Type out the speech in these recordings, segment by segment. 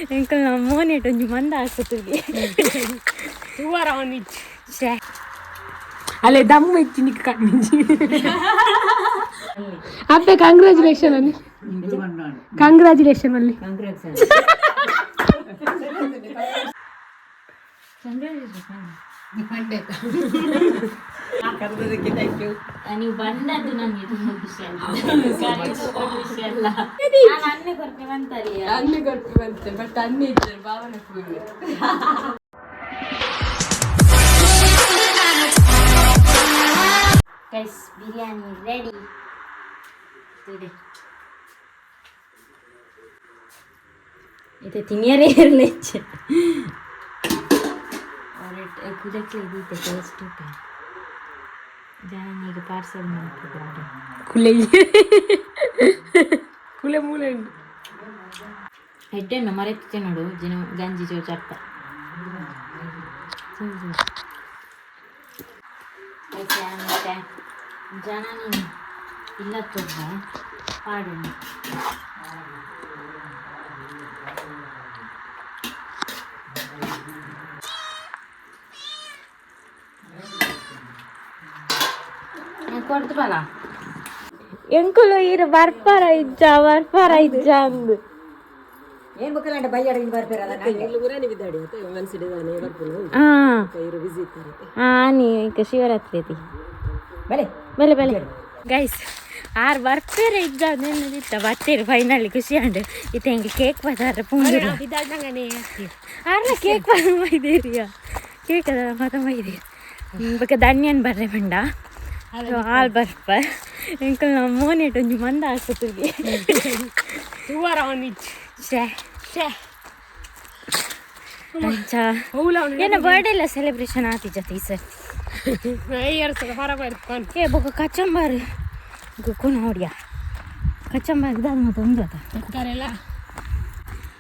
ಎಂಕಲ್ ನಾವು ಮೋನೇಟ್ ಒಂಜಿ ಮಂದ ಆಸ್ಪತ್ರೆಗೆ ಅಲ್ಲೇ ದಮ್ಮ ಇಚ್ಚಿ ನಿಕ್ಕ ಕಣ್ಣಿಂಚಿ ಅಪ್ಪೆ ಕಂಗ್ರಾಚುಲೇಷನ್ ಅಲ್ಲಿ ಕಂಗ್ರಾಚುಲೇಷನ್ ಅಲ್ಲಿ ನೀವು ಬಂದದ್ದು ನನಗೆ ತುಂಬಾ ಖುಷಿ ಅಲ್ಲ ಅನ್ನೆ ಕೊಡ್ತೇವೆ ಬಂತೆ ಬಟ್ ಅನ್ನಿ ಇದ್ದಾರೆ ಭಾವನೆ ಗೈಸ್ ಬಿರಿಯಾನಿ ರೆಡಿ ಇದು ತಿನ್ನಿಯರೇ ಇರಲಿ ಕುದಕ್ಕೆ ಇದೀತೆ ಟೇಸ್ಟ್ ಜನ ಈಗ ಪಾರ್ಸಲ್ ಮಾಡ್ತಿದ್ದಾರೆ ಕುಲೆ ಮೂಲೆ ಹೆಡ್ಡನ್ನು ಮರೆತಿದ್ದೆ ನೋಡು ಜನ ಗಂಜಿ ಜೋ ಚಟ್ಟ ಜನ ನೀನು ಇಲ್ಲ ತುಂಬ ಪಾಡೋಣ ಕೊಡ್ತಬಲ್ಲ ಎಂಕುಲು ಇರು ಬರ್ಪಾರ ಇಜ್ಜ ಅಂದು ಏನ್ ಬೇಕಲ್ಲ ಬೈಯಾಡ ಇಲ್ಲಿ ಬರ್ತಾರ ನೀ ಈಗ ಶಿವರಾತ್ರಿ ಐತಿ ಬಲೆ ಬಲೆ ಗೈಸ್ ಆರು ಬರ್ಪೇರೆ ಇದ್ದ ಬರ್ತೀರಿ ಫೈನಲಿ ಖುಷಿ ಅಂಡು ಇದು ಹೆಂಗೆ ಕೇಕ್ ಬದಾರ ಪುಂಡು ಆರ್ಲ ಕೇಕ್ ಬರ ಮೈದೇರಿಯ ಕೇಕ್ ಅದ ಮತ ಮೈದೇರಿ ಬೇಕಾ ಧನ್ಯನ್ ಬರ್ರೆ ಬಂಡ ಹಾಲು ಬರ್ಪ ಎಂಕಲ್ ನಾವು ಮೋನೇಟ್ ಒಂಜಿ ಮಂದ ಆಸ್ಪತ್ರೆಗೆ ಏನ ಬರ್ಡೇ ಎಲ್ಲ ಸೆಲೆಬ್ರೇಷನ್ ಆತಿ ಜೊತೆ ಈ ಸರ್ ಏ ಬೊಕ್ಕ ಕಚಂಬಾರು ಗೊಕ್ಕು ನೋಡಿಯ ಕಚಂಬಾರು ದಾದ ಮತ್ತೆ ಒಂದು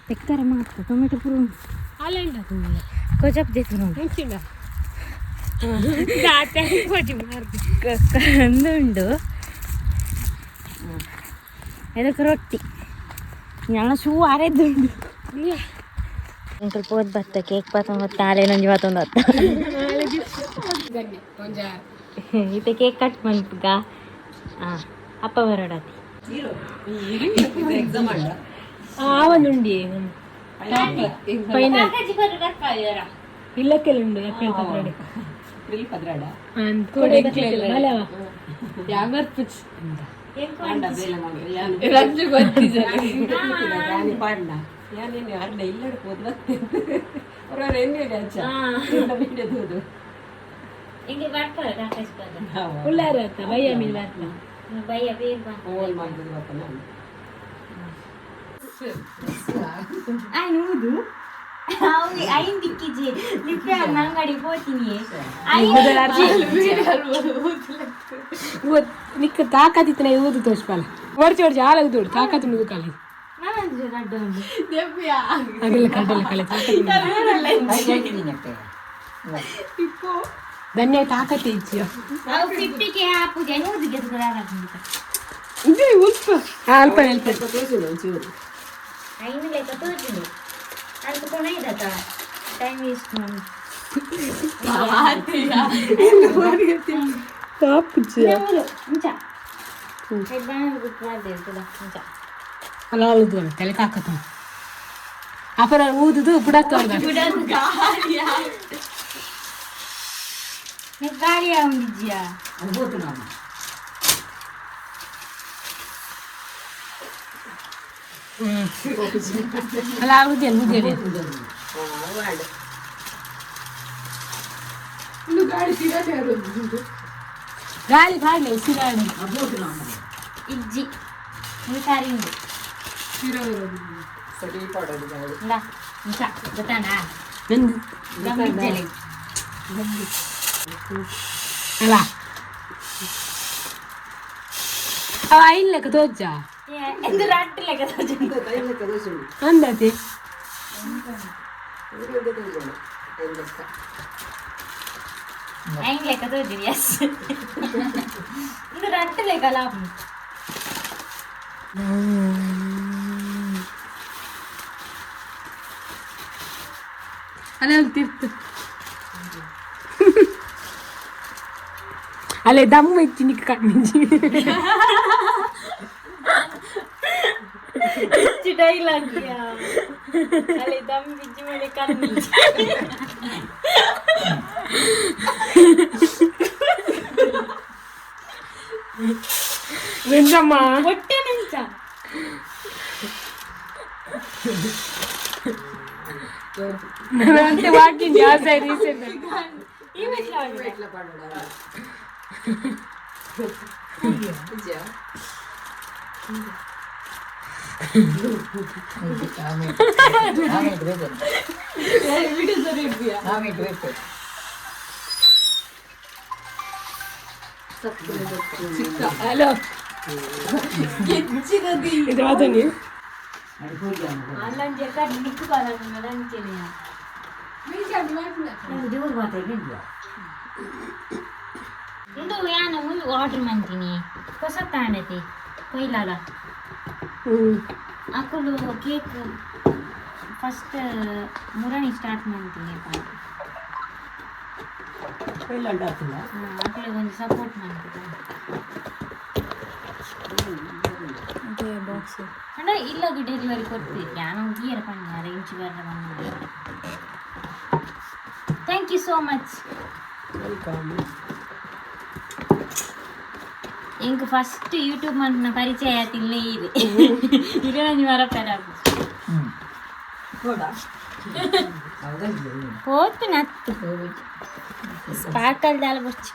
ತೆಕ್ತಾರೆ ಮಾತ್ರ ಟೊಮೆಟೊ ಪುರು ಕೊಜಪ್ ದೇತು ನೋಡಿ ಕಂದುಂಡು ಇದಕ್ಕೆ ರೊಟ್ಟಿ ಎಲ್ಲ ಶೂ ಆರೆದ್ದುಂಡು ಸ್ವಲ್ಪ ಓದ್ ಬತ್ತ ಕೇಕ್ ಪಾತ ಆಲೆ ನಂಜಿ ಮತ್ತೊಂದು ಹತ್ತ ಇತ್ತೆ ಕೇಕ್ ಕಟ್ ಮಲ್ಪಗ ಅಪ್ಪ ಬರೋಡತಿ ಆವನುಂಡಿ ಫೈನಲ್ ಇಲ್ಲಕ್ಕೆಲ್ಲ ಉಂಡು ಅಂಗಡಿ ಹೋಗ್ತೀನಿ ನಿಕ್ಕ ತಾಕತ್ತಿತ್ತು ನಾ ಊದು ತೋರ್ಸ್ಪಾಲ ಹೊಡ್ಚಿ ಹೊಡ್ಚಿ ಹಾಲು ಊದು ತಾಕತ್ತು ನುಗ್ಗು ಕಾಲಿ ಅದೆಲ್ಲ ಕಡ್ಡಲ್ಲ ಕಳೆ ಧನ್ಯ ತಾಕತ್ತೆ ಇಚ್ಚಿಯ ಇದು ಉಲ್ಪ ಅಲ್ಪ ಅಲ್ಪ ಟೈಮ್ ವೇಸ್ಟ್ ಅಲ್ಲ ಊದು ತಲೆ ತಾಕತ್ತ ಅಪರ ಊದುದು ಬಿಡತ್ತ ಗಾಳಿಯ ಉಂಡಿದ್ಯಾ ಅಲ್ಲ ಊದೇನು ಊದೇರಿ ಗಾಳಿ ಬಾಡ್ಲೆ ಉಸಿರಾಡಿ ಇಜ್ಜಿ ಉಳಿತಾರಿಂದು ಗೊತ್ತಾನಾ ಅಲ್ಲ ಅವ ಐನ್ ಲೆಕ್ಕ ತೋಜ ಅಂದತಿ ಐನ್ ಲೆಕ್ಕ ತೋಜಿರಿ ಎಸ್ ಇದು ರಟ್ಟು ಲೆಕ್ಕ ಲಾಭ ಅಲ್ಲೇ ತಿರ್ತು ಅಲ್ಲೇ ದಮ್ಮ ಇಚ್ಚಿ ನಿಕ್ಕ ಕಣ್ಣಿಂಚಿ ಡೈಲಾಗ್ ಅಲ್ಲಿ ದಮ್ ಬಿಚ್ಚಿ ಮೇಲೆ ಕಣ್ಣು ನಿಂಜಮ್ಮ ಹೊಟ್ಟೆ ನಿಂಚ అంటే వాకింగ్ చేస్తాయి రీసెంట్ హలో ఇది మాత్రం ಆನ್ಲೈನ್ ಜರ್ಕ ನಿಕ್ಕು ಕಾಲನ್ನ ರಂಚೆನೆ ದೇವ್ರ ಮಾತಾಡಿ ಇಂದು ಯಾನ ಮುಂದೆ ಆರ್ಡರ್ ಮಾಡ್ತೀನಿ ಹೊಸ ತಾಣತಿ ಕೊಯ್ಲಾಲ ಅಕ್ಕಲು ಕೇಕ್ ಫಸ್ಟ್ ಮುರಣಿ ಸ್ಟಾರ್ಟ್ ಮಾಡ್ತೀನಿ ಅಕ್ಕಳಿಗೆ ಒಂದು ಸಪೋರ್ಟ್ ಮಾಡ್ತೀನಿ ಬಾಕ್ಸ್ ಅಂದ್ರೆ ಇಲ್ಲಾಗ ಡೆಲಿವರಿ ಕೊಡ್ತೀವಿ ಯಾನೋ ಗೀರ ಪಣ್ಣ ಅರೇಂಜ್ ಬರ್ರ ಬಂದ ಥ್ಯಾಂಕ್ ಯು ಸೋ ಮಚ್ ఇంక ఫస్ట్ యూట్యూబ్ మన పరిచయ తిల్లే ఇది ఇరవై వరపర పోతు నత్తు స్పార్కల్ దాలబొచ్చు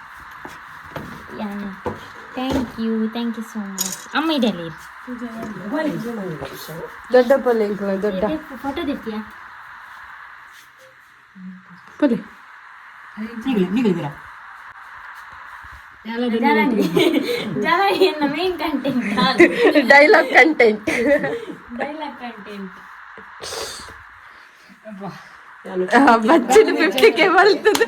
ಥ್ಯಾಂಕ್ ಯು ಸೋ ಮಚ್ ಅಮ್ಮ ಇದೆಲ್ಲಿ ದೊಡ್ಡ ಪಲ್ಲೆ ದೊಡ್ಡ ಫೋಟೋ ತೆಗ್ತೀಯಾ ಪಲ್ಲೆ ನಿಗಲಿದ್ದೀರಾ ಮೇನ್ ಕಂಟೆಂಟ್ ಡೈಲಾಗ್ ಕಂಟೆಂಟ್ ಬಚ್ಚಲು 50K ಬರ್ತದೆ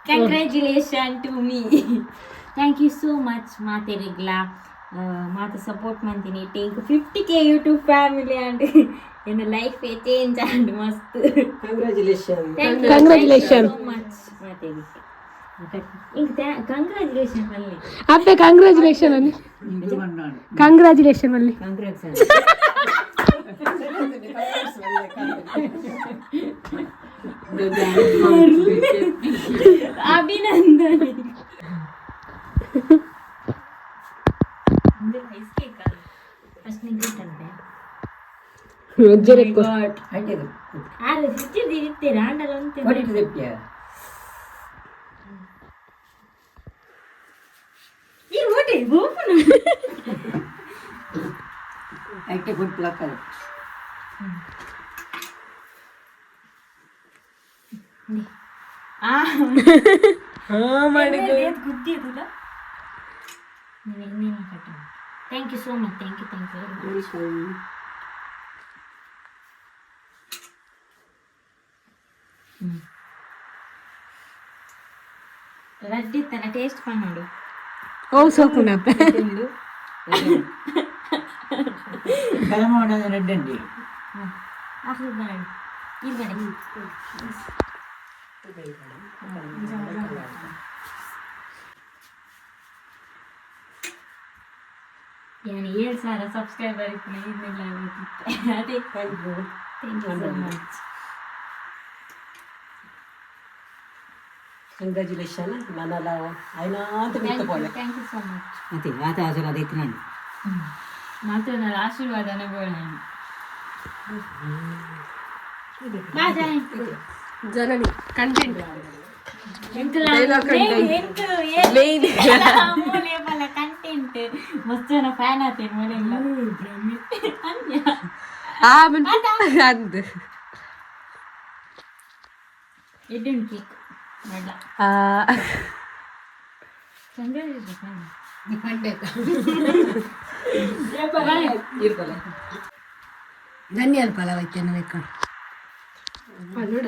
congratulation to me thank you so much ಮಾತೆರಿಗ್ಲ ಮಾತು ಸಪೋರ್ಟ್ ಮಾಡ್ತೀನಿ ಟೇಂಕ್ 50K YouTube family and in life change and ಮಸ್ತ್ ಕಂಗ್ರ್ಯಾಚುಲೇಷನ್ ಕಂಗ್ರ್ಯಾಚುಲೇಷನ್ ಸೋ ಮಚ್ ಮಾತೆರಿ ఇంకా కంగ్రాచులేషన్ మళ్ళీ అబ్బే కంగ్రాచులేషన్ అని కంగ్రాచులేషన్ మళ్ళీ అభినందన ఫస్ట్ నీకు thank you so much thank you ರಡ್ಡಿ ತನ ಟೇಸ್ಟ್ ಪಣ್ಣೋಡು ಓ ಸೋಪುನ రెడ్డండి అసలు ఇవ్వండి yani 7,000 subscriber ఇప్పుడు అదే thank you so much congratulation ನಾನೆಲ್ಲ అయినా ಅಂತ ಬಿಟ್ಟುಕೊಳ್ಳೆ ಥ್ಯಾಂಕ್ ಯು ಸೊ ಮಚ್ ಮತ್ತೆ ಆತ ಅಸಲು ಅದೈತೆ ನಾನು ಮಾತ್ರ ನನ್ನ ಆಶೀರ್ವಾದನೇ ಬೇಡ ಜನನಿ ಕಂಟೆಂಟ್ ಕಂಟೆಂಟ್ ಮಸ್ತ್ ಜನ ಫ್ಯಾನ್ ಆತೇನೆ ಮನೆಯಲ್ಲ ಅಂದ್ ಎಡ್ಡುಂಡು ಕೇಕ್ ಬೇಡ ಧನ್ಯವಾದ ಪಲಾವ್ ಐತೆ ನನಗೆ ನೋಡ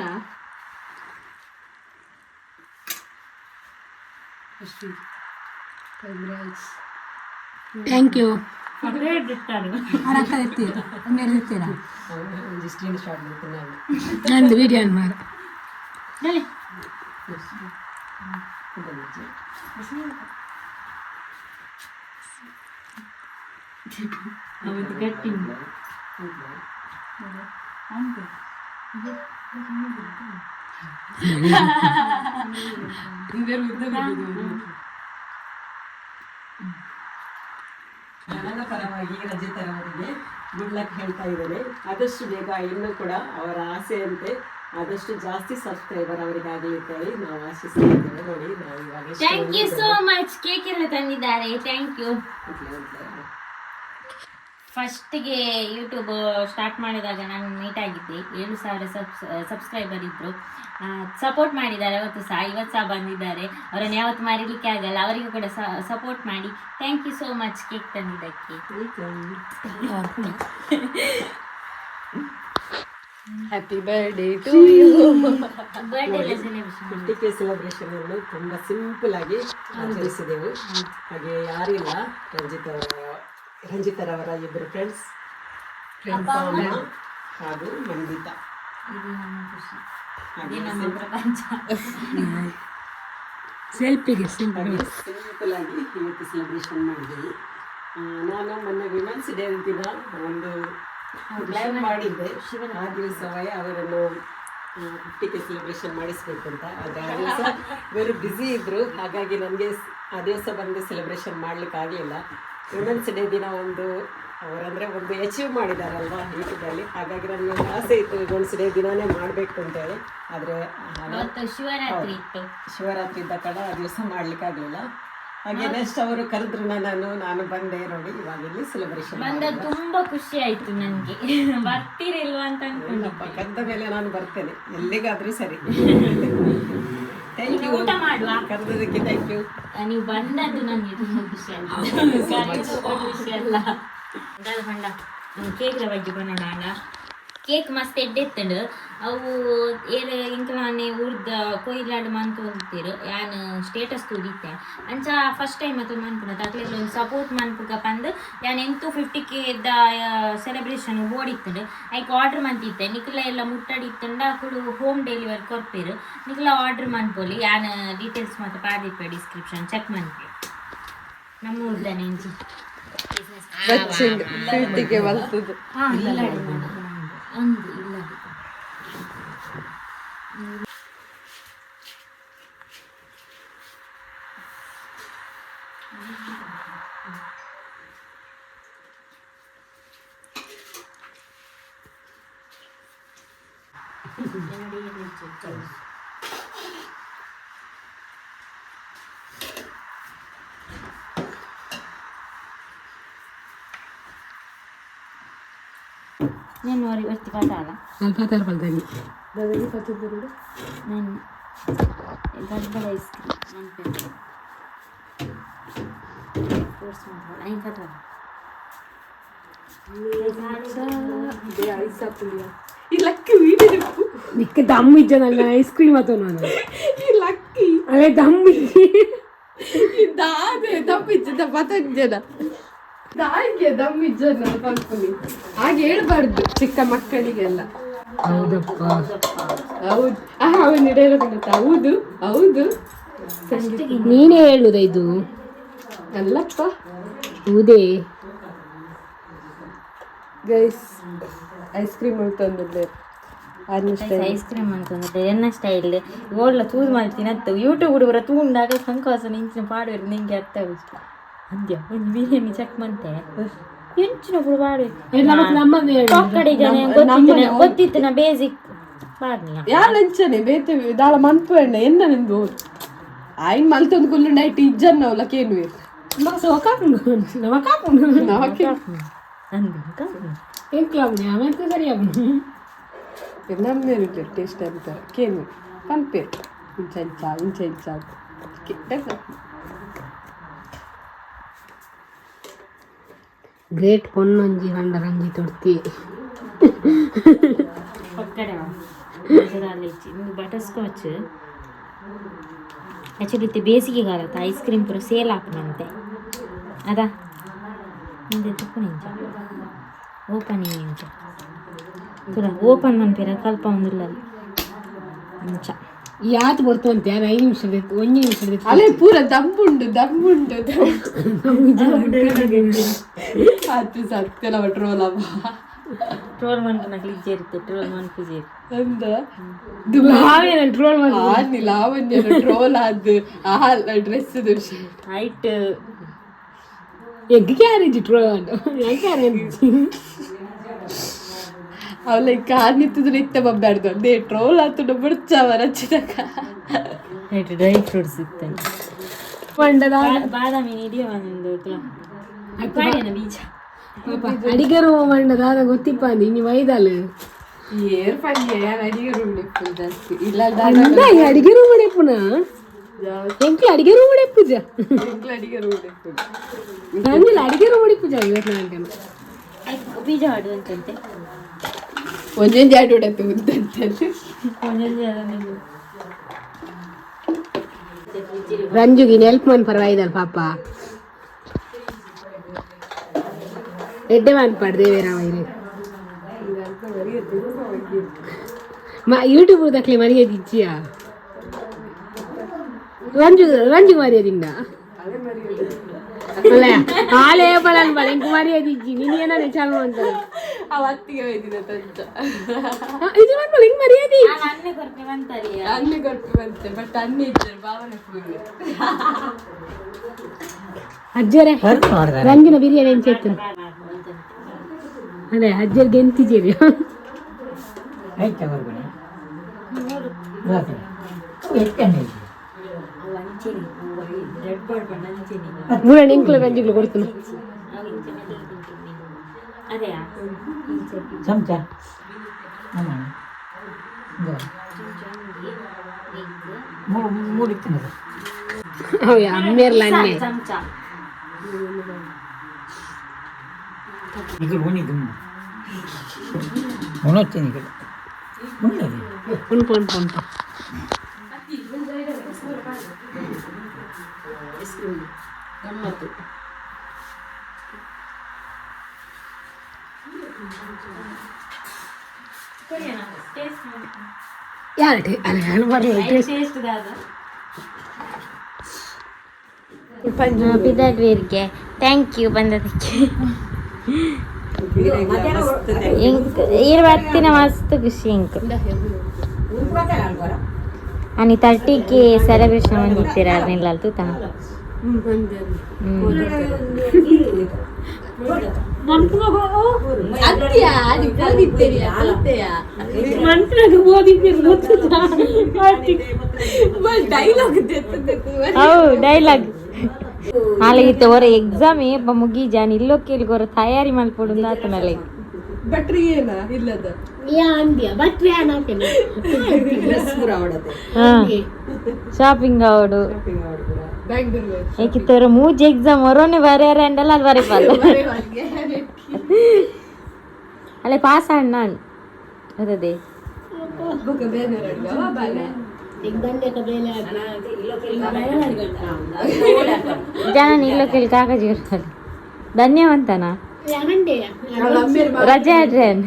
ಕಂಗ್ರಾಟ್ಸ್ ಥ್ಯಾಂಕ್ ಯು ಅದೇ ಇರ್ತಾರೆ ಅಕ್ಕ ಎತ್ತೀರಾ ಹಂಗಾರೆ ಇರ್ತೀರಾ ಒಂದು ಸ್ಕ್ರೀನ್ ಶಾಟ್ ಮಾಡ್ತೀನಿ ನಾನು. ನಂದು ವಿಡಿಯೋ ಮಾಡ ಹೇಳಿ ಹೌದು ಗಟ್ಟಿ ನನ್ನ ಪರವಾಗಿ ರಂಜಿತರ್ ಅವರಿಗೆ ಗುಡ್ ಲಕ್ ಹೇಳ್ತಾ ಇದ್ದೇನೆ. ಆದಷ್ಟು ಬೇಗ ಇನ್ನೂ ಕೂಡ ಅವರ ಆಸೆಯಂತೆ ಆದಷ್ಟು ಜಾಸ್ತಿ ಸಬ್ಸ್ಕ್ರೈಬರ್ ಅವರಿಗೆ ಆಗಲಿಕ್ಕೆ ನಾವು ಆಶಿಸ್ತಾ ಇದ್ದೇವೆ. ನೋಡಿ ನಾವು ಇವಾಗ thank you so much. Cake ಎಲ್ಲ ತಂದಿದ್ದಾರೆ, ಥ್ಯಾಂಕ್ ಯು. ಫಸ್ಟಿಗೆ ಯೂಟ್ಯೂಬ್ ಸ್ಟಾರ್ಟ್ ಮಾಡಿದಾಗ ನಾನು ಮೀಟ್ ಆಗಿದ್ದೆ, 7,000 ಸಬ್ಸ್ಕ್ರೈಬರ್ ಇದ್ದರು. ಸಪೋರ್ಟ್ ಮಾಡಿದ್ದಾರೆ, ಅವತ್ತು ಸಹ 50 ಸಹ ಬಂದಿದ್ದಾರೆ. ಅವರನ್ನು ಯಾವತ್ತು ಮರೀಲಿಕ್ಕೆ ಆಗಲ್ಲ, ಅವರಿಗೂ ಕೂಡ ಸಪೋರ್ಟ್ ಮಾಡಿ. Thank you so much cake ತಂದಿದ್ದಕ್ಕೆ. Happy birthday to you. Birthday celebration ಅನ್ನು ತುಂಬಾ ಸಿಂಪಲ್ ಆಗಿ ಆಚರಿಸಿದೆವು. ಹಾಗೆ ಯಾರಿಲ್ಲ, ರಂಜಿತರವರ ಇಬ್ಬರು ಫ್ರೆಂಡ್ಸ್ ಅಮ್ಮ ಹಾಗೂ ರಂಜಿತಾ. ಇದು ನಮ್ಮ ಖುಷಿ, ಇದು ನಮ್ಮ ಪ್ರಪಂಚ. ಸೆಲ್ಫಿಗೆ ಸಿಂಪಲ್ ಆಗಿ ಇವತ್ತು ಸೆಲೆಬ್ರೇಷನ್ ಮಾಡಿದ್ದೀವಿ. ನಾನು ಮೊನ್ನೆ ವಿಮೆನ್ಸ್ ಡೇ ದಿನ ಒಂದು ಲೈವ್ ಮಾಡಿದ್ದೆ. ಆ ದಿವಸವೇ ಅವರನ್ನು 50ಕ್ಕೆ ಸೆಲೆಬ್ರೇಷನ್ ಮಾಡಿಸ್ಬೇಕು ಅಂತ. ಆದರೆ ಆ ದಿವಸ ಇವರು ಬ್ಯುಸಿ ಇದ್ದರು, ಹಾಗಾಗಿ ನನಗೆ ಆ ದಿವಸ ಬಂದು ಸೆಲೆಬ್ರೇಷನ್ ಮಾಡಲಿಕ್ಕೆ ಆಗಲಿಲ್ಲ. ವಿಮೆನ್ಸ್ ಡೇ ದಿನ ಅವರಂದರೆ ಒಂದು ಅಚೀವ್ ಮಾಡಿದಾರಲ್ವಾ ಯೂಟ್ಯೂಬಲ್ಲಿ, ಹಾಗಾಗಿ ನನಗೆ ಒಂದು ಆಸೆ ಇತ್ತು ವಿಮೆನ್ಸ್ ಡೇ ದಿನಾನೇ ಮಾಡಬೇಕು ಅಂತೇಳಿ. ಆದರೆ ಶಿವರಾತ್ರಿ ಇತ್ತು, ಶಿವರಾತ್ರಿ ಇದ್ದ ಕಾರಣ ಆ ದಿವಸ ಮಾಡಲಿಕ್ಕಾಗಲಿಲ್ಲ. ಹಾಗೆ ನೆಕ್ಸ್ಟ್ ಅವರು ಕರೆದ್ರು, ನಾನು ಬಂದೆ. ನೋಡಿ ಇವಾಗ ಇಲ್ಲಿ ಸೆಲೆಬ್ರೇಷನ್ ಬಂದ ತುಂಬಾ ಖುಷಿ ಆಯ್ತು ನನಗೆ. ಬರ್ತೀರಿಲ್ವಾ ಅಂತ ಅನ್ಕೊಂಡಪ್ಪ. ಕರೆದ ಮೇಲೆ ನಾನು ಬರ್ತೇನೆ ಎಲ್ಲಿಗಾದ್ರೂ ಸರಿ. ಥ್ಯಾಂಕ್ ಯು, ಊಟ ಮಾಡುವ. ಕರೆದದಕ್ಕೆ ಥ್ಯಾಂಕ್ ಯು. ನೀವು ಬಂದದ್ದು ನನಗೆ ತುಂಬ ಖುಷಿ ಆಯ್ತು. ಖುಷಿ ಅಲ್ಲ ಹೊಂಡ ಕೇಕ್ಲ ಬಗ್ಗೆ ಬನ್ನೋಣ. ಕೇಕ್ ಮಸ್ತ್ ಎಡ್ಡೆತ್ತಂಡು ಅವು ಏರು ಇಂಕಲಾನೆ ಊರ್ದ ಕೊಯ್ಲಾಡು ಮಂತ್ ಹೋಗ್ತೀರು. ಯಾನು ಸ್ಟೇಟಸ್ ತೂದಿತ್ತೆ ಅಂಚ ಫಸ್ಟ್ ಟೈಮ್ ಅದು ಮನ್ಪುನ ತಕ್ಲೆಲ್ಲ ಒಂದು ಸಪೋರ್ಟ್ ಮನ್ಪುಗ ಬಂದು ಯಾನು ಎಂತೂ 50K ಸೆಲೆಬ್ರೇಷನ್ ಓಡಿತ್ತಂಡು ಐಕ್ ಆರ್ಡ್ರ್ ಮಂತಿತ್ತೆ. ನಿಕ್ಲ ಎಲ್ಲ ಮುಟ್ಟಾಡಿತ್ತಂಡ ಅಕ್ಕಡು ಹೋಮ್ ಡೆಲಿವರಿ ಕೊರ್ಪೇರು. ನಿಕ್ಲ ಆರ್ಡ್ರ್ ಮನ್ಪೋಲಿ ಯಾನು ಡೀಟೇಲ್ಸ್ ಮತ್ತು ಪಾದಿಪ್ಪೆ ಡಿಸ್ಕ್ರಿಪ್ಷನ್ ಚೆಕ್ ಮನ್ಪೆ. ನಮ್ಮ ಊರ್ದಾನೆ ಎಂಚಿ ಹಾಂ ಇಲ್ಲ ಒಂದು ಇಲ್ಲ నేను వచ్చి పట్టాలా పతారు పడతాయి నేను గడ్డల ఐస్ క్రీమ్ ఫ్రూట్స్ మాత్రం ఏం పట్టాలి ನಿಕ್ಕ ದಮ್ ಇಜ್ಜನಲ್ಲ ಐಸ್ ಕ್ರೀಮ್ ಆತೋನ ಲಕ್ಕಿ ಅದೇ ದಮ್ ದಾದೆ ದಮ್ ಇಜ್ಜದ ಪತಂಜನ ದಾಯಿಗೆ ದಮ್ ಇಜ್ಜನ ಕಲ್ಪನೆ ಹಾಗೆ ಹೇಳ್ಬಾರ್ದು ಚಿಕ್ಕ ಮಕ್ಕಳಿಗೆಲ್ಲ. ಹೌದಪ್ಪ ಹೌದು ಅವನು ಹೇಳೋದಂತ ಹೌದು ಹೌದು ನೀನೇ ಹೇಳುದ ಇದು ಅಲ್ಲಪ್ಪ ಹೌದೇ ಗೈಸ್ ಐಸ್ ಕ್ರೀಮ್ ಅಂತಂದಿದ್ದೆ ಐಸ್ ಕ್ರೀಮ್ ಅಂತಂದ್ರೆ ಎನ್ನ ಸ್ಟೈಲ್ ಓಡ್ಲ ತೂದು ಮಾಡ್ತೀನಿ ಅಂತ ಯೂಟ್ಯೂಬ್ ಹುಡುಗರ ತೂಂಡಾಗ ಸಂಕೋಸ ಇಂಚಿನ ಪಾಡುವರು ನಿಂಗೆ ಅರ್ಥ ಆಗುತ್ತೆ ಅಂದ್ಯ ಒಂದು ಬಿರಿಯಾನಿ ಚೆಕ್ ಮಾಡ್ತೆ ಎಂಚಿನ ಕೂಡ ಪಾಡು ಗೊತ್ತಿತ್ತು ನಾ ಬೇಸಿಕ್ ಯಾರಂಚನೆ ಬೇತೆ ದಾಳ ಮನ್ಪಣ್ಣ ಎನ್ನ ನಿಂದು ಆಯ್ನ್ ಮಲ್ತೊಂದು ಕುಲ್ಲು ನೈಟ್ ಇಜ್ಜನ್ ನಾವು ಲಕೇನು ನಮ್ಮೇ ಟೇಸ್ಟ್ ಅಂತ ಕೇನು ಪನ್ಪೆ ಇಂಚ ಗ್ರೇಟ್ ಪೊನ್ನೊಂಜಿ ಹಂಡ ರಂಜಿ ತೊಡ್ತಿ ಬಟರ್ ಸ್ಕಾಚ್ ಆ್ಯಕ್ಚುಲಿ ಬೇಸಿಗೆ ಕಾಲತ್ತ ಐಸ್ ಕ್ರೀಮ್ ಪೂರ ಸೇಲ್ ಹಾಕುವಂತೆ ಅದಾ ಹಿಂದೆ ತುಪ್ಪಣಿಂಚ ಓಪನಿಂಚ ಪುರ ಓಪನ್ ಮನ್ಪೇರ ಕಲ್ಪ ಒಂದಿಲ್ಲ ಇಂಚ ಯಾತ್ ಬರ್ತು ಅಂತ 5 ನಿಮಿಷ ಬೇಕು 1 ನಿಮಿಷ ಬೇಕು ಅಲ್ಲೇ ಪೂರ ದಮ್ಮುಂಡು ಅದು ಸತ್ಯ ನಾವು ಟ್ರೋಲ್ ಅಮ್ಮ ಟ್ರೋಲ್ ಮನ್ಪು ನಕ್ಲಿ ಇರುತ್ತೆ ಟ್ರೋಲ್ ಮನ್ಪು ಜೇರಿ ಅಂದ ಟ್ರೋಲ್ ಮಾಡಿ ಆನಿ ಲಾವಣ್ಯ ಟ್ರೋಲ್ ಆದ್ ಆ dress height egg carriage troll carriage ಅವಳ ಕಾಣಿತ್ತಿದ್ರೆ ಇತ್ತ ಬಬ್ಬ್ಯಾಡ್ದು ಅದೇ ಟ್ರೋಲ್ ಆತು ಬಿಡ್ಚವ ರಚಿತಕ ಹೈಟ್ ಡ್ರೈ ಫ್ರೂಟ್ಸ್ ಇತ್ತು ಬಾದಾಮಿ ಇದೆಯ ಒಂದು ಬೀಜ ಅಡಿಗೆರು ಮಂಡದ ಗೊತ್ತಿಪ್ಪ ನೀವು ಐದಲ್ಲ ಏರ್ ಪಂದ್ಯ ಯಾರು ಅಡಿಗೆ ರೂಮ್ ಜಾಸ್ತಿ ಇಲ್ಲ ಅಡಿಗೆ ರೂಮ್ ಪುನ ಎಂಕ್ಲು ಅಡಿಗೆ ರೂಮ್ ಪೂಜ ಅಡಿಗೆ ರೂಮ್ ನಂಗಿಲ್ಲ ಅಡಿಗೆ ರೂಮ್ ಪೂಜ 24 ಬೀಜ ಮಾಡುವಂತೆ ಒಂದೊಂದು ಎರಡು ಹೊಡೆತು ಉದ್ದಂತೆ ರಂಜುಗೆ ಹೆಲ್ಪ್ ಮಾಡಿ ಪರವಾಗಿದಲ್ಲ ಪಾಪ ಎಡ್ಡೆ ಮಾಡ್ಪಾಡ್ದೆ ಬೇರೆ ಯೂಟ್ಯೂಬ್ ದಕ್ಲೆ ಮರ್ಯಾದೆ ಇಚ್ಚಿಯಾ ರಂಜು ಮರ್ಯಾದಿಂದ ಅಲ್ಲ ಹಾಲೇ ಬಳನ್ ಬಳ ಇಂಕ ಮರ್ಯಾದೆ ಇಜ್ಜಿ ನೀನು ಏನಾದ್ರೆ ಚಾಲು ಅಂತಾರೆ ಅವತ್ತಿಗೆ ಹೋಯ್ತಿನ ತಂಚ ಇದು ಮಾಡ್ಬಲ್ಲ ಹಿಂಗೆ ಮರ್ಯಾದೆ ಅನ್ನೆ ಕೊಟ್ಟು ಬಂತೆ ಬಟ್ ಅನ್ನೆ ಇದ್ದಾರೆ ಭಾವನೆ ಫುಲ್ ಅಜ್ಜರೇ ರಂಜಿನ ಬಿರಿಯಾನಿ ಹೆಂಚೆತ್ತು ಅದೇ ಅಜ್ಜರ್ಗೆ ಎಂತಿದ್ದೀರಿ ಮೂರ ನಿಂಕ್ಲು ರಂಜಿಗ್ಲು ಕೊಡ್ತೀನಿ ಚಮಚ ಮೂರು ಇತ್ತು ಹೌಯಾ ಅಮ್ಮೇರ್ಲ ಅನ್ನೆ ಈಗ ಉಣಿದು ಉಣೋಗ್ತೀನಿ ಈಗ ಉಣ್ಣದು ಉಣ್ಪು ಗಮ್ಮತ್ತು ಯಾರು ಅಲ್ಲ ಬರಲ್ಲ ಪಿದಾಡ್ವೇರ್ಗೆ ಥ್ಯಾಂಕ್ ಯು ಬಂದದಕ್ಕೆ ಇವತ್ತಿನ ಮಸ್ತ್ ಖುಷಿ ಇಂಕ್ आणि 30ಕ್ಕೆ ಸೆಲೆಬ್ರೇಷನ್ ಬಂದಿತ್ತೀರ ನಿಲ್ಲ ತೂತ ಡೈಲಾಗ್ ನಾಳೆಗಿತ್ತು ಅವರ ಎಕ್ಸಾಮ್ ಏಪ ಮುಗೀಜಾನ್ ಇಲ್ಲೋ ಕೇಳಿಗೋರ ತಯಾರಿ ಮಾಡ್ಕೊಡು ಆತನಲ್ಲ ಬಟ್ರಿ ಏನ ಇಲ್ಲದ ಶಾಪಿಂಗ್ ಆವಡು ಏಕಿತ್ತವ್ರ ಮೂಜ್ ಎಕ್ಸಾಮ್ ಅವರೊನ್ನೆ ಬರ್ಯಾರ ಅಂಡಲ್ಲ ಅಲ್ಲಿ ಬರೀಪಲ್ಲ ಅಲ್ಲೇ ಪಾಸ್ ಆಡ್ ನಾನು ಅದೇ ಜನ ಇಲ್ಲೋ ಕೇಳಿ ಕಾಗಜಿ ಧನ್ಯವಂತನಾ ರಜೆ ಆಡ್ರೇನ್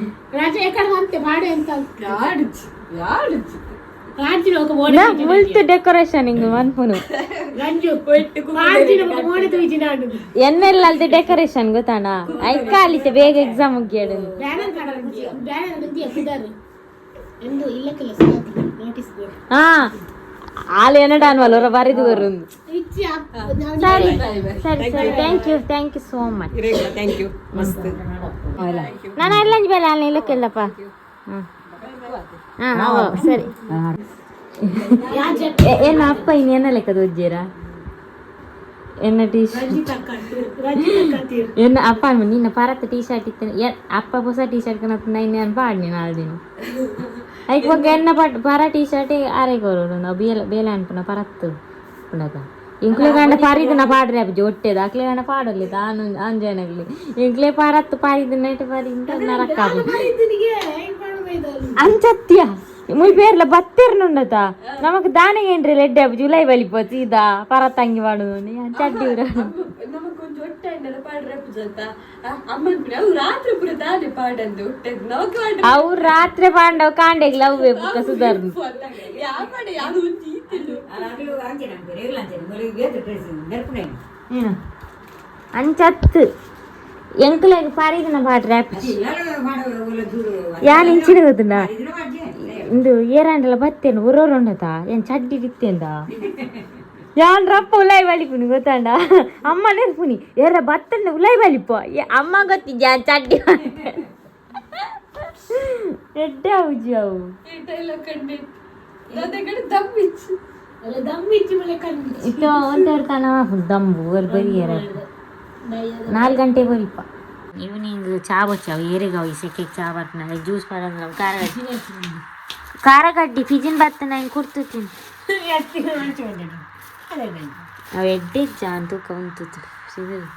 ಮುಲ್ತು ಡೆಕೋರೇಷನ್ ಹಿಂಗ್ ಮನ್ಪುನು ಎನ್ನೆಲ್ಲ ಅಲ್ದೆ ಡೆಕೋರೇಷನ್ ಗೊತ್ತಾಣ ಐಕ ಅಲ್ಲಿತೆ ಬೇಗ ಎಕ್ಸಾಮ್ ಮುಗಿಯಾಡು ಹಾ ಹಾಲು ಏನಡ ಅನ್ವಲ್ಲ ಬರಿದು ಬರುಂದು ಸರಿ ಸರಿ ಸರಿ thank you so much thank you ಮಸ್ತ್ ನಾನು ಎಲ್ಲ ಬೇಡ ಅಲ್ಲಿ ಇಲ್ಲಕ್ಕೆಲ್ಲಪ್ಪ ಹಾಂ ಸರಿ ಏನ ಅಪ್ಪ ಇನ್ನು ಎನ್ನ ಲೆಕ್ಕದ ಒಜ್ಜೇರಾ ಎನ್ನ ಟೀ ಶರ್ಟ್ ಎನ್ನ ಅಪ್ಪ ನಿನ್ನ ಪರತ್ತ ಟೀ ಶರ್ಟ್ ಇತ್ತೇನೆ ಅಪ್ಪ ಹೊಸ ಟೀ ಶರ್ಟ್ ಕನ್ನ ಇನ್ನೇನು ಪಾಡ್ನಿ ನಾಳೆ ದಿನ ಐಕ್ ಬಗ್ಗೆ ಎನ್ನ ಪರ ಟೀ ಶರ್ಟ್ ಆರೈಕೋರು ನಾವು ಬೇಲೆ ಅನ್ಪುನ ಪರತ್ತು ಪುನದ ಇಂಕ್ಲೆ ಗಂಡ ಪಾರಿದ ನಾ ಪಾಡ್ರಿ ಅಪ್ಪ ಒಟ್ಟೆದ ಅಕ್ಲೆ ಗಂಡ ಪಾಡಲಿ ತಾನು ಅಂಜನಾಗ್ಲಿ ಇಂಕ್ಲೆ ಪಾರತ್ತು ಪಾರಿದ ನೈಟ್ ಪಾರಿಂದ ನರಕ ಅಂಚತ್ಯ ಮುಯ್ పేర్ల బత్తెర్నుండత నమకు దాని ఏంట్రీ లెడ్డ జూలై వెళ్ళిపోతుంది ఇదా పరతంగి వాడు చడ్డీ ನಮಗ್ ಕೊಂಚ ದೊಡ್ಡ ಅಣ್ಣನ ಪಾಡ್ರೆ ಅಂತ ಅಮ್ಮನ ಪುರ ಅವು ರಾತ್ರಿ ಪುರ ದಾನೆ ಪಾಡಂದು ಹುಟ್ಟದ್ದು ನಾವು ಅವ್ರು ರಾತ್ರಿ ಪಾಂಡವ್ ಕಾಂಡೆಗ್ ಲವ್ ಬುಕ್ಕ ಸುಧಾರ್ನು ಯಾವ ಪಾಡ ಯಾರು ಜೀತಿಲ್ಲ ಏನು ಅಂಚತ್ತು ಎಂಕಲೆಗ್ ಪಾರಿದನ ಪಾಡ್ರೆ ಯಾನ್ ಇಂಚಿನ ಗೊತ್ತುಂಡ ಇಂದು ಏರಾಂಡಲ ಬತ್ತೇನು ಊರವ್ರು ಉಂಡತ ಏನ್ ಚಡ್ಡಿ ಇತ್ತೇಂದ ಯಾನ್ ರಪ್ಪ ಉಲಾಯ್ ಬಲಿಪುನಿ ಗೊತ್ತಾಂಡ ಅಮ್ಮ ನೆನ್ಪುನಿ ಏರ ಬತ್ತಂಡ ಉಲಾಯ್ ಬಲಿಪ ಅಮ್ಮ ಗೊತ್ತಿದ್ದ ಯಾನ್ ಚಡ್ಡಿ ಎಡ್ಡ ಉಜ್ಜಿ ಅವು ಎಲ್ಲ ಕಂಡೆ ಕಡೆ ದಮ್ಮಿಚ್ಚು ಇಟ್ಟು ಒಂದೆರಡು ತನ ದಮ್ಮು ಅಲ್ಲಿ ಬರಿಯಾರ 4 ಗಂಟೆ ಬರಿಪ ಈವ್ನಿಂಗ್ ಚಾ ಬಚ್ಚಾವು ಏರಿಗಾವು ಈ ಸೆಕೆಗೆ ಚಾ ಬರ್ತನ ಜ್ಯೂಸ್ ಬರೋದು ಖಾರ ಗಡ್ಡಿ ಫಿಜಿನ್ ಬರ್ತನ ಹಿಂಗೆ ಕೊಡ್ತೀನಿ ಅವು ಎಡ್ಡೆ ಚಾ ಅಂತ ಕೌಂತುತ್ತು ಸಿಗದು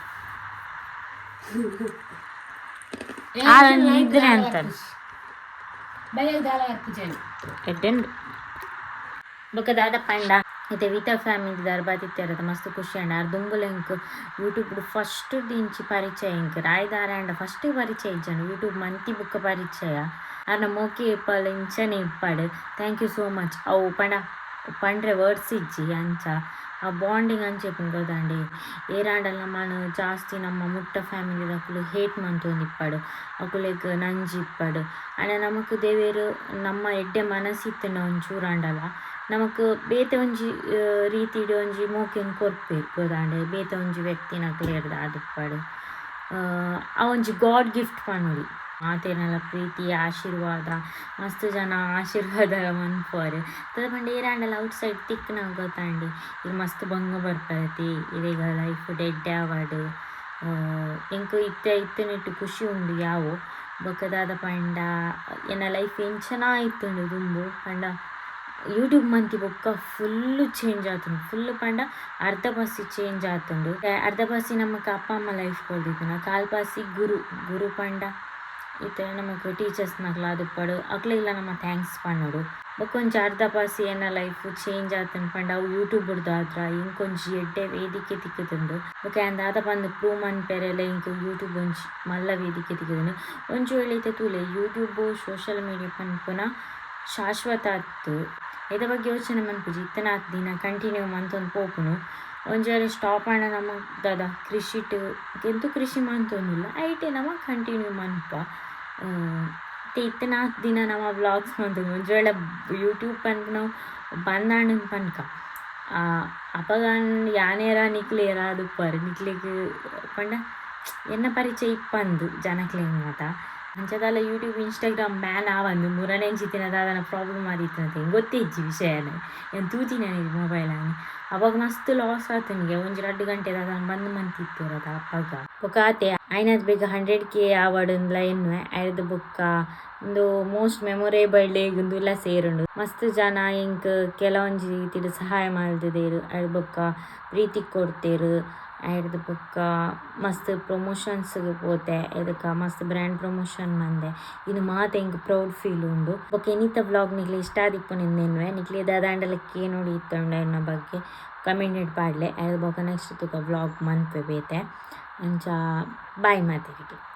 ಇದ್ರೆ ಅಂತಾರೆ ಎಡ್ಡೆಂಡು ಬೊಕ್ಕ ದಾದ ಪಂಡ ಇತ್ತೆ ವಿತ ಫ್ಯಾಮಿಲಿ ದಾರ ಬಾತಿತ್ತಾರೆ ಮಸ್ತ್ ಖುಷಿ ಅಂಡ ಆರ್ ದುಂಬುಲ ಇಂಕ್ ಯೂಟ್ಯೂಬ್ ಫಸ್ಟ್ ದಿಂಚಿ ಪರಿಚಯ ಇಂಕ್ ರಾಯ್ದಾರ ಅಂಡ ಫಸ್ಟ್ ಪರಿಚಯ ಇಜ್ಜಂಡು ಯೂಟ್ಯೂಬ್ ಮಂತಿ ಬುಕ್ಕ ಪರಿಚಯ ಆರ್ನ ಮೋಕೆ ಇಪ್ಪಲ್ ಇಂಚನೆ ಇಪ್ಪಾಡು ಥ್ಯಾಂಕ್ ಯು ಸೋ ಮಚ್ ಅವು ಪಂಡ್ರೆ ವರ್ಡ್ಸ್ ಇಜ್ಜಿ ಅಂಚ ಆ ಬಾಂಡಿಂಗ್ ಅಂಚೆ ಗೊತ್ತಾಂಡಿ ಏರಾಂಡಲ್ಲ ನಮ್ಮನು ಜಾಸ್ತಿ ನಮ್ಮ ಮುಟ್ಟ ಫ್ಯಾಮಿಲಿ ಅಕ್ಕಳು ಹೇಟ್ ಮಂತೊಂದು ಇಪ್ಪಾಡು ಅಕ್ಕಳಿಗೆ ನಂಜಿ ಇಪ್ಪಾಡು ಅಂಡ ನಮಕ್ ದೇವೇರು ನಮ್ಮ ಎಡ್ಡೆ ಮನಸ್ಸಿತ್ತು ಒಂಚೂರಾಂಡಲ್ಲ ನಮಕ್ ಬೇತೆ ಒಂಜಿ ರೀತಿಡು ಒಂಜಿ ಮೋಕೆನ್ ಕೊರ್ಪೇರು ಗೊತ್ತಾಂಡೆ ಬೇತೆ ಒಂಜಿ ವ್ಯಕ್ತಿನ ಅಕ್ಕಳು ಆದಿಪ್ಪಾಡು ಆ ಒಂಜಿ ಗಾಡ್ ಗಿಫ್ಟ್ ಪನ್ನೊಲಿ ಮಾತೇನಲ್ಲ ಪ್ರೀತಿ ಆಶೀರ್ವಾದ ಮಸ್ತ್ ಜನ ಆಶೀರ್ವಾದ ಮನ್ಪೋರು ತದ ಪಂಡ ಏರಾಂಡಲ್ಲ ಔಟ್ಸೈಡ್ ತಿಕ್ ನಾವು ಗೊತ್ತಾಂಡಿ ಇದು ಮಸ್ತ್ ಭಂಗ ಬರ್ಪರತಿ ಇದೀಗ ಲೈಫ್ ಡೆಡ್ ಆವಾಡು ಎಂಕು ಇತ್ತನಿಟ್ಟು ಖುಷಿ ಉಂಡು ಯಾವು ಬೊಕ್ಕದಾದ ಪಂಡ ಎನ್ನ ಲೈಫ್ ಎಂಚನ ಇತ್ತುಂಡು ದುಂಬು ಪಂಡ ಯೂಟ್ಯೂಬ್ ಮಂತಿ ಬೊಕ್ಕ ಫುಲ್ಲು ಚೇಂಜ್ ಆತುಂಡು ಫುಲ್ಲು ಪಂಡ ಅರ್ಧ ಪಾಸಿ ಚೇಂಜ್ ಆತುಂಡು ಅರ್ಧ ಪಾಸಿ ನಮಕ್ ಅಪ್ಪ ಅಮ್ಮ ಲೈಫ್ ಕೊಲ್ದಿತ್ತುನ ಕಾಲ್ ಪಾಸಿ ಗುರು ಪಂಡ ಇತ್ತೆ ನಮಕ್ ಟೀಚರ್ಸ್ ನಕ್ಲ ಅದುಪ್ಪಡು ಅಕ್ಲೆಲ್ಲ ನಮ್ಮ ಥ್ಯಾಂಕ್ಸ್ ಪನ್ನೋಡು ಬೊಕ್ಕೊಂಜಿ ಅರ್ಧ ಪಾಸಿ ಏನ ಲೈಫ್ ಚೇಂಜ್ ಆತನ್ ಪಂಡ ಅವು ಯೂಟ್ಯೂಬ್ಡ್ದು ಆದ್ರ ಇಂಕೊಂಜಿ ಎಡ್ಡೆ ವೇದಿಕೆ ತಿಕ್ಕುತ್ತುಂಡು ಬೊಕ ಅಂದಾದ ಬಂದು ಪ್ರೂವ್ ಮನ್ಪೆರೆಲ್ಲ ಇಂಕ್ ಯೂಟ್ಯೂಬ್ ಒಂಜಿ ಮಲ್ಲ ವೇದಿಕೆ ತಿಕ್ಕುದುಂಡು ಒಂಜಿ ವೇಳೆ ತೂಲೆ ಯೂಟ್ಯೂಬ್ ಸೋಷಿಯಲ್ ಮೀಡಿಯಾ ಪನ್ಪುನ ಶಾಶ್ವತ ಅತ್ತು ಇದ್ರ ಬಗ್ಗೆ ಯೋಚನೆ ಮನ್ಪುಜಿ ಇತ್ತನ ದಿನ ಕಂಟಿನ್ಯೂ ಮಂತೊಂದು ಪೋಪುನು ಒಂಜಿ ವೇಳೆ ಸ್ಟಾಪ್ ಆಂಡ ನಮಕ್ ದಾದ ಕೃಷಿಟ್ ಎಂತು ಕೃಷಿ ಮಂತೊಂದಿಲ್ಲ ಐಟೆ ನಮಕ್ ಕಂಟಿನ್ಯೂ ಮನ್ಪ ಇತ್ತನ ದಿನ ನಮ್ಮ ವ್ಲಾಗ್ಸ್ ಮಂತೊಂದು ಒಂಜಿ ವೇಳೆ ಯೂಟ್ಯೂಬ್ ಪನ್ಪ ನಾವು ಬಂದಾಂಡನ್ ಪನ್ಕ ಅಪಗಾನ್ ಯಾನೇರ ನಿಕ್ಲೇರ ಅದುಪ್ಪರ್ ನಿಕ್ಲಿಗೆ ಪಂಡ ಎನ್ನ ಪರಿಚಯ ಇಪ್ಪಂದು ಜನಕ್ಲೆ ಮಾತ ಅಂಚದಲ್ಲ ಯೂಟ್ಯೂಬ್ ಇನ್ಸ್ಟಾಗ್ರಾಮ್ ಬ್ಯಾನ್ ಆವಂದು 3ನೇ ದಿನದ ಅದನ್ನ ಪ್ರಾಬ್ಲಮ್ ಆದಿತ್ತಂತೆ ಗೊತ್ತಿಜ್ಜಿ ವಿಷಯನ ಏನು ತೂತಿನ ಮೊಬೈಲನ್ನು ಅವಾಗ ಮಸ್ತ್ ಲಾಸ್ ಆತನಿಗೆ ಒಂಜಿ 2 ಗಂಟೆದ ಅದನ್ನು ಬಂದು ಮಂತಿತ್ತು ಅದ ಅಪ್ಪಾಗ ಬೊಕ್ಕ ಆತೆ ಆಯ್ನದ್ ಬೇಗ 100K ಆವಡನ್ಲ ಎನ್ನುವೆ ಆಯ್ದು ಬೊಕ್ಕ ಒಂದು ಮೋಸ್ಟ್ ಮೆಮೊರೇಬಲ್ ಡೇಗುಂದುಲ್ಲ ಸೇರುಂಡು ಮಸ್ತ್ ಜನ ಇಂಕ್ ಕೆಲವೊಂಜಿ ರೀತಿಡ್ ಸಹಾಯ ಮಲ್ದಿದೇರು ಆಯ್ದು ಬೊಕ್ಕ ಪ್ರೀತಿ ಕೊಡ್ತೇರು ಆಯ್ದು ಬೊಕ್ಕ ಮಸ್ತ್ ಪ್ರಮೋಷನ್ಸ್ಗೆ ಪೋತೆ ಇದಕ್ಕೆ ಮಸ್ತ್ ಬ್ರ್ಯಾಂಡ್ ಪ್ರಮೋಷನ್ ಮಂದೆ ಇದು ಮಾತು ಹೆಂಗೆ ಪ್ರೌಡ್ ಫೀಲ್ ಉಂಡು ಬೊಕ್ಕ ಎನಿತ ವ್ಲಾಗ್ ನಿಕ್ಲೆ ಇಷ್ಟ ಆದಿಪ್ಪು ನಿಂದೆನ್ವೆ ನಿಕ್ಲೆ ದಾದಾಂಡಲಕ್ಕೆ ನೋಡಿ ಇತ್ತಂಡ ಎನ್ನ ಬಗ್ಗೆ ಕಮೆಂಟ್ ಪಾಡ್ಲೆ ಆಯ್ದು ಬೊಕ್ಕ ನೆಕ್ಸ್ಟ್ ತುಕ ವ್ಲಾಗ್ ಮನ್ಪೆ ಬೇತೆ ಅಂಚ ಬಾಯ್ ಮಾತೆರಿಗೆ.